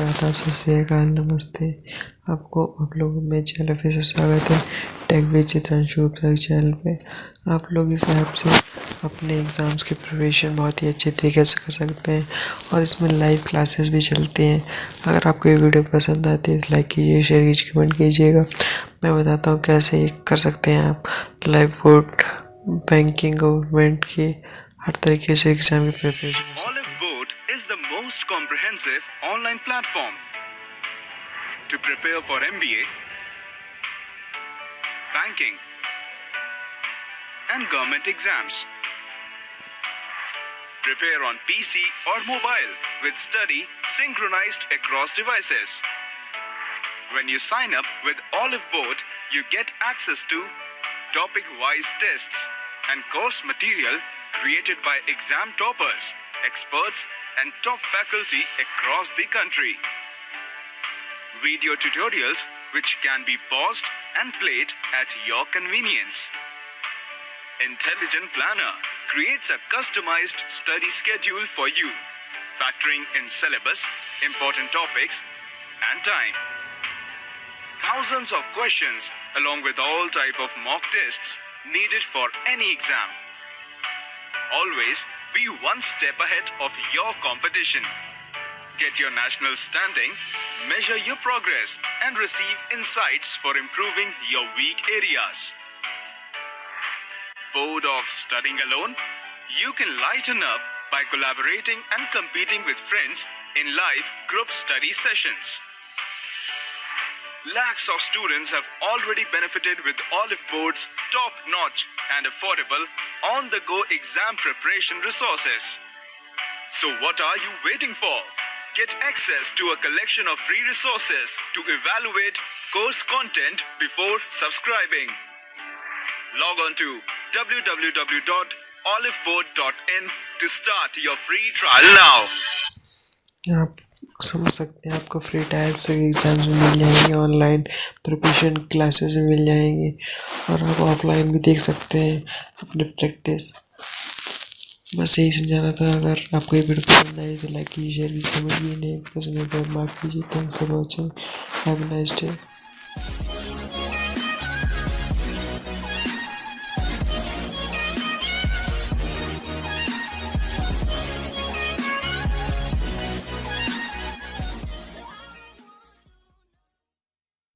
आदाब, सत श्री अकाल, नमस्ते। आप लोगों में चैनल पे से स्वागत है टेक विद चित्रांशु चैनल पे। आप लोग इस ऐप से अपने एग्ज़ाम्स की प्रिपरेशन बहुत ही अच्छे तरीके से कर सकते हैं और इसमें लाइव क्लासेस भी चलती हैं। अगर आपको ये वीडियो पसंद आती है तो लाइक कीजिए, शेयर कीजिए, कमेंट कीजिएगा। मैं बताता हूँ कैसे ये कर सकते हैं आप लाइव बोर्ड, बैंकिंग, गवर्नमेंट की हर तरीके से एग्ज़ाम की preparation. is the most comprehensive online platform to prepare for MBA, banking, and government exams. Prepare on PC or mobile with study synchronized across devices. When you sign up with Olive Board, you get access to topic-wise tests and course material created by exam toppers, experts, and top faculty across the country. Video tutorials which can be paused and played at your convenience. Intelligent Planner creates a customized study schedule for you, factoring in syllabus, important topics, and time. Thousands of questions along with all type of mock tests needed for any exam. Always be one step ahead of your competition. Get your national standing, measure your progress, and receive insights for improving your weak areas. Bored of studying alone? You can lighten up by collaborating and competing with friends in live group study sessions. Lakhs of students have already benefited with Olive Board's top-notch and affordable on-the-go exam preparation resources. So what are you waiting for? Get access to a collection of free resources to evaluate course content before subscribing. Log on to www.oliveboard.in to start your free trial now. आप समझ सकते हैं आपको free trial से exams भी मिल जाएंगे, online preparation classes भी मिल जाएंगी और आप ऑफलाइन भी देख सकते हैं अपनी प्रैक्टिस। बस यही समझाना था। अगर आपको ये वीडियो पसंद आई तो लाइक कीजिए, शेयर कीजिए, कमेंट कीजिए, नहीं पसंद है तो माफ़ कीजिए। Thanks for watching, have a nice day.